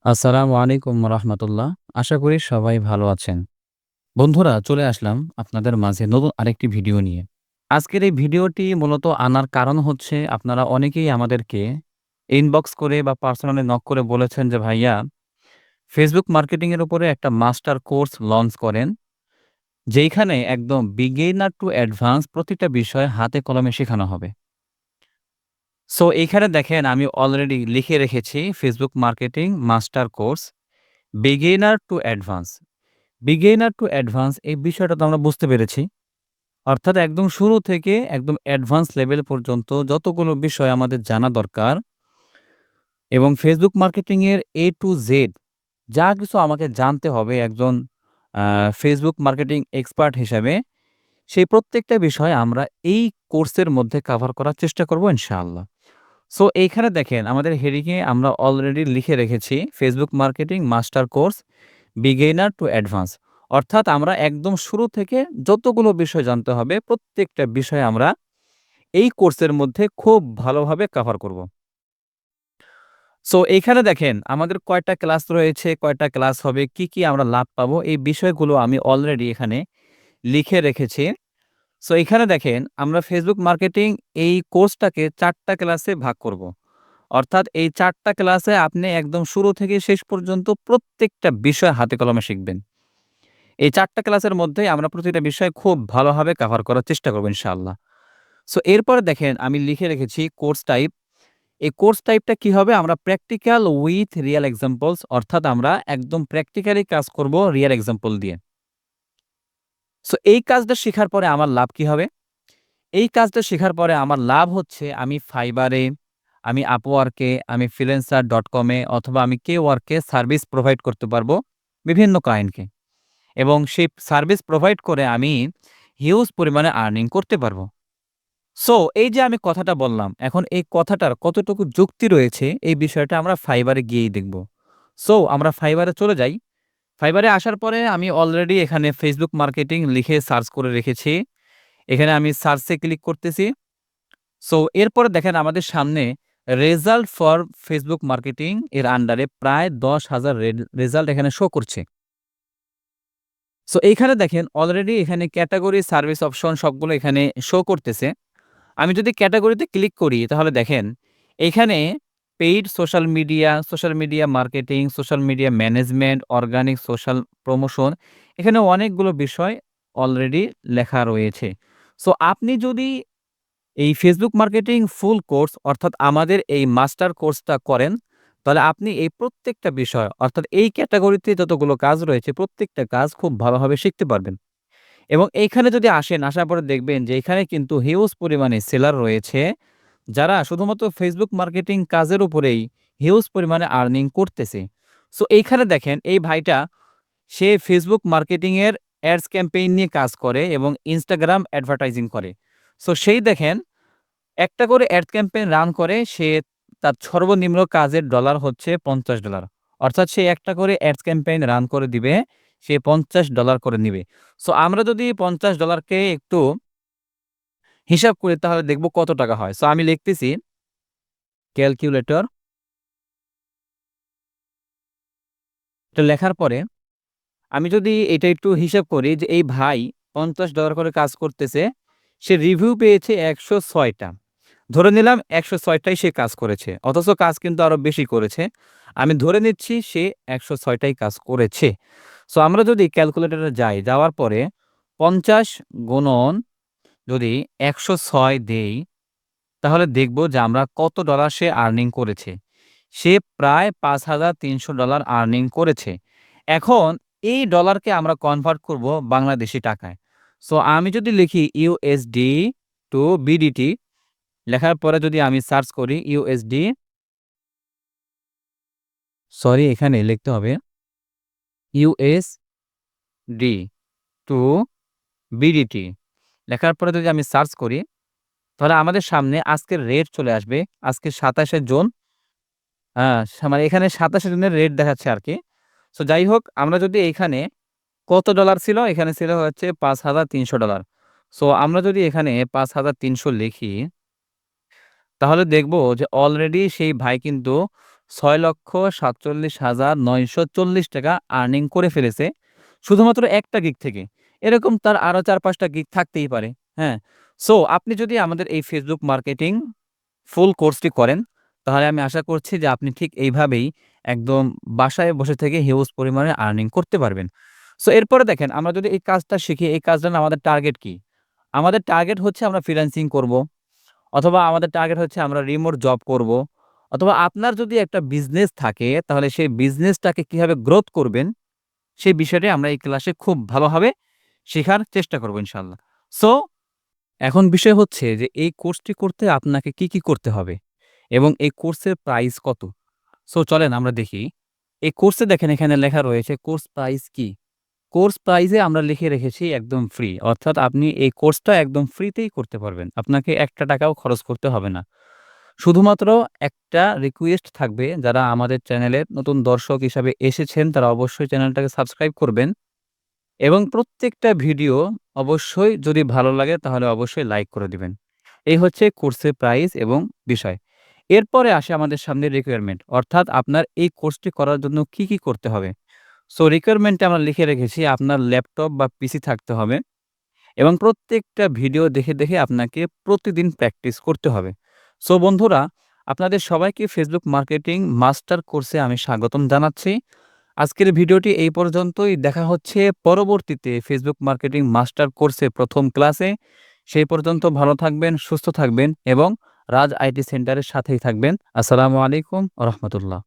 আসসালামু আলাইকুম রহমতুল্লাহ। আশা করি সবাই ভালো আছেন। বন্ধুরা, চলে আসলাম আপনাদের মাঝে নতুন আরেকটি ভিডিও নিয়ে। আজকের এই ভিডিওটি মূলত আনার কারণ হচ্ছে, আপনারা অনেকেই আমাদেরকে ইনবক্স করে বা পার্সোনালি নক করে বলেছেন যে ভাইয়া, ফেসবুক মার্কেটিং এর উপরে একটা মাস্টার কোর্স লঞ্চ করেন, যেইখানে একদম বিগিনার টু অ্যাডভান্স প্রতিটা বিষয় হাতে কলমে শেখানো হবে। সো এইখানে দেখেন, আমি অলরেডি লিখে রেখেছি Facebook marketing master course beginner to advance. Beginner to advance এই বিষয়টা তো আমরা বুঝতে পেরেছি। অর্থাৎ একদম শুরু থেকে একদম অ্যাডভান্স লেভেল পর্যন্ত যতগুলো বিষয় আমাদের জানা দরকার, এবং ফেসবুক মার্কেটিং এর A to Z যা কিছু আমাকে জানতে হবে একজন ফেসবুক মার্কেটিং এক্সপার্ট হিসাবে, সেই প্রত্যেকটা বিষয় আমরা এই কোর্সের মধ্যে কভার করার চেষ্টা করব ইনশাআল্লাহ। সো এইখানে দেখেন, আমাদের হেডিং এ আমরা অলরেডি লিখে রেখেছি Facebook marketing master course beginner to advance. অর্থাৎ আমরা একদম শুরু থেকে যতগুলো বিষয় জানতে হবে, প্রত্যেকটা বিষয় আমরা এই কোর্সের মধ্যে খুব ভালোভাবে কভার করব। সো এইখানে দেখেন, আমাদের কয়টা ক্লাস রয়েছে, কয়টা ক্লাস হবে, কি আমরা লাভ পাবো, এই বিষয়গুলো আমি অলরেডি এখানে লিখে রেখেছি। সো এখানে দেখেন, আমরা ফেসবুক মার্কেটিং এই কোর্সটাকে ৪ টা ক্লাসে ভাগ করব। অর্থাৎ এই ৪ টা ক্লাসে আপনি একদম শুরু থেকে শেষ পর্যন্ত প্রত্যেকটা বিষয় হাতে কলমে শিখবেন। এই ৪ টা ক্লাসের মধ্যেই আমরা প্রতিটা বিষয় খুব ভালোভাবে কভার করার চেষ্টা করব ইনশাআল্লাহ। সো এরপরে দেখেন, আমি লিখে রেখেছি কোর্স টাইপ। এই কোর্স টাইপটা কি হবে? আমরা প্র্যাকটিক্যাল উইথ রিয়াল এক্সাম্পলস, অর্থাৎ আমরা একদম প্র্যাকটিক্যালি কাজ করব রিয়াল এক্সাম্পল দিয়ে। সো এই কাজটা শিখার পরে আমার লাভ কি হবে? এই কাজটা শেখার পরে আমার লাভ হচ্ছে, আমি ফাইবারে, আমি আপওয়ার্কে, আমি ফ্রিল্যান্সার.com এ অথবা আমি কেওয়ার্কে সার্ভিস প্রোভাইড করতে পারবো বিভিন্ন ক্লায়েন্টকে, এবং সেই সার্ভিস প্রোভাইড করে আমি হিউজ পরিমাণে আর্নিং করতে পারবো। সো এই যে আমি কথাটা বললাম, এখন এই কথাটার কতটুকু যুক্তি রয়েছে এই বিষয়টা আমরা ফাইবারে গিয়েই দেখব। সো আমরা ফাইবারে চলে যাই। ফাইবারে আসার পরে আমি অলরেডি এখানে ফেসবুক মার্কেটিং লিখে সার্চ করে রেখেছি। এখানে আমি সার্চে ক্লিক করতেছি। সো এরপরে দেখেন, আমাদের সামনে রেজাল্ট ফর ফেসবুক মার্কেটিং এর আন্ডারে প্রায় ১০,০০০ রেজাল্ট এখানে শো করছে। সো এইখানে দেখেন, অলরেডি এখানে ক্যাটেগরি, সার্ভিস অপশন সবগুলো এখানে শো করতেছে। আমি যদি ক্যাটেগরিতে ক্লিক করি, তাহলে দেখেন এইখানে paid social media marketing, social media management, organic social promotion, এখানে অনেকগুলো বিষয় অলরেডি লেখা রয়েছে। সো আপনি যদি এই ফেসবুক মার্কেটিং ফুল কোর্স অর্থাৎ আমাদের এই মাস্টার কোর্সটা করেন, তাহলে আপনি এই প্রত্যেকটা বিষয় অর্থাৎ এই ক্যাটেগরিতে যতগুলো কাজ রয়েছে প্রত্যেকটা কাজ খুব ভালোভাবে শিখতে পারবেন। এবং এইখানে যদি আসেন, আসার পরে দেখবেন যে এখানে কিন্তু হিউজ পরিমাণে সেলার রয়েছে, যারা শুধুমাত্র ফেসবুক মার্কেটিং কাজের উপরেই হিউজ পরিমাণে আর্নিং করতেছে। সো এইখানে দেখেন, এই ভাইটা সে ফেসবুক মার্কেটিং এর অ্যাডস ক্যাম্পেইন নিয়ে কাজ করে এবং ইনস্টাগ্রাম অ্যাডভার্টাইজিং করে। সো সেই দেখেন, একটা করে অ্যাড ক্যাম্পেইন রান করে সে, তার সর্বনিম্ন কাজের ডলার হচ্ছে $৫০। অর্থাৎ সে একটা করে অ্যাডস ক্যাম্পেইন রান করে দিবে, সে $৫০ করে নিবে। সো আমরা যদি $৫০ কে একটু হিসাব করি, তাহলে দেখব কত টাকা হয়। সো আমি লিখতেছি ক্যালকুলেটর। এটা লেখার পরে আমি যদি এটা একটু হিসাব করি যে এই ভাই $৫০ করে কাজ করতেছে, সে রিভিউ পেয়েছে ১০৬ টা। ধরে নিলাম ১০৬ টাই সে কাজ করেছে। অথচ কাজ কিন্তু আরো বেশি করেছে। আমি ধরে নিচ্ছি সে ১০৬ টাই কাজ করেছে। সো আমরা যদি ক্যালকুলেটরে যাই, যাওয়ার পরে ৫০ গুণন যদি ১০৬ দেই, তাহলে দেখব যে আমরা কত ডলার সে আর্নিং করেছে। সে প্রায় $৫,৩০০ আর্নিং করেছে। এখন এই ডলারকে আমরা কনভার্ট করব বাংলাদেশী টাকায়। সো আমি যদি লিখি ইউএসডি টু বিডিটি, লেখার পরে যদি আমি সার্চ করি ইউএসডি, সরি এখানে লিখতে হবে ইউএসডি টু বিডিটি, লেখার পরে যদি আমি সার্চ করি, তাহলে আমাদের সামনে আজকের রেট চলে আসবে। আজকে ২৭শে জুন। মানে এখানে ২৭শে জুনের রেট দেখাচ্ছে আরকি। সো যাই হোক, আমরা যদি এইখানে কত ডলার ছিল? এখানে ছিল হচ্ছে $৫,৩০০। সো আমরা যদি এখানে ৫,৩০০ লিখি, তাহলে দেখব যে অলরেডি সেই ভাই কিন্তু 6,47,940 টাকা আর্নিং করে ফেলেছে শুধুমাত্র একটা গিগ থেকে। এরকম তার আরো ৪-৫ টা গিগ থাকতেই পারে। হ্যাঁ? সো আপনি যদি আমাদের এই Facebook মার্কেটিং ফুল কোর্সটি করেন, তাহলে আমি আশা করছি যে আপনি ঠিক এইভাবেই একদম বাসায় বসে থেকে হিউজ পরিমাণে আর্নিং করতে পারবেন। সো এরপরে দেখেন আমরা যদি এই কাজটা শিখি, এই কাজটা না আমাদের টার্গেট কি? আমাদের টার্গেট হচ্ছে আমরা ফ্রিল্যান্সিং করব, অথবা আমাদের টার্গেট হচ্ছে আমরা রিমোট জব করব, অথবা আপনার যদি একটা বিজনেস থাকে তাহলে সেই বিজনেসটাকে কিভাবে গ্রোথ করবেন, সেই বিষয়টাই আমরা এই ক্লাসে খুব ভালোভাবে শেখার চেষ্টা করব ইনশাআল্লাহ। সো এখন বিষয় হচ্ছে যে এই কোর্সটি করতে আপনাকে কি করতে হবে এবং এই কোর্সের প্রাইস কত? সো চলেন আমরা দেখি। এই কোর্সে দেখেন এখানে লেখা রয়েছে কোর্স প্রাইস কি? কোর্স প্রাইসে আমরা লিখে রেখেছি একদম ফ্রি। অর্থাৎ আপনি এই কোর্সটা একদম ফ্রিতেই করতে পারবেন। আপনাকে ৳১ টাকাও খরচ করতে হবে না। শুধুমাত্র একটা রিকোয়েস্ট থাকবে, যারা আমাদের চ্যানেলের নতুন দর্শক হিসাবে এসেছেন তারা অবশ্যই চ্যানেলটাকে সাবস্ক্রাইব করবেন এবং প্রত্যেকটা ভিডিও অবশ্যই যদি ভালো লাগে তাহলে অবশ্যই লাইক করে দিবেন। এই হচ্ছে কোর্সের প্রাইস এবং বিষয়। এরপরে আসে আমাদের সামনে রিকোয়ারমেন্ট, অর্থাৎ আপনার এই কোর্সটি করার জন্য কি করতে হবে? সো রিকোয়ারমেন্টে আমরা লিখে রেখেছি আপনার ল্যাপটপ বা পিসি থাকতে হবে এবং প্রত্যেকটা ভিডিও দেখে আপনাকে প্রতিদিন প্র্যাকটিস করতে হবে। সো বন্ধুরা, আপনাদের সবাইকে Facebook মার্কেটিং মাস্টার কোর্সে আমি স্বাগতম জানাচ্ছি। আজকের ভিডিওটি এই পর্যন্তই। দেখা হচ্ছে পরবর্তীতে Facebook মার্কেটিং মাস্টার কোর্সে ১ম ক্লাসে। সেই পর্যন্ত ভালো থাকবেন, সুস্থ থাকবেন এবং রাজ আইটি সেন্টারের সাথেই থাকবেন। আসসালামু আলাইকুম ওয়া রাহমাতুল্লাহ।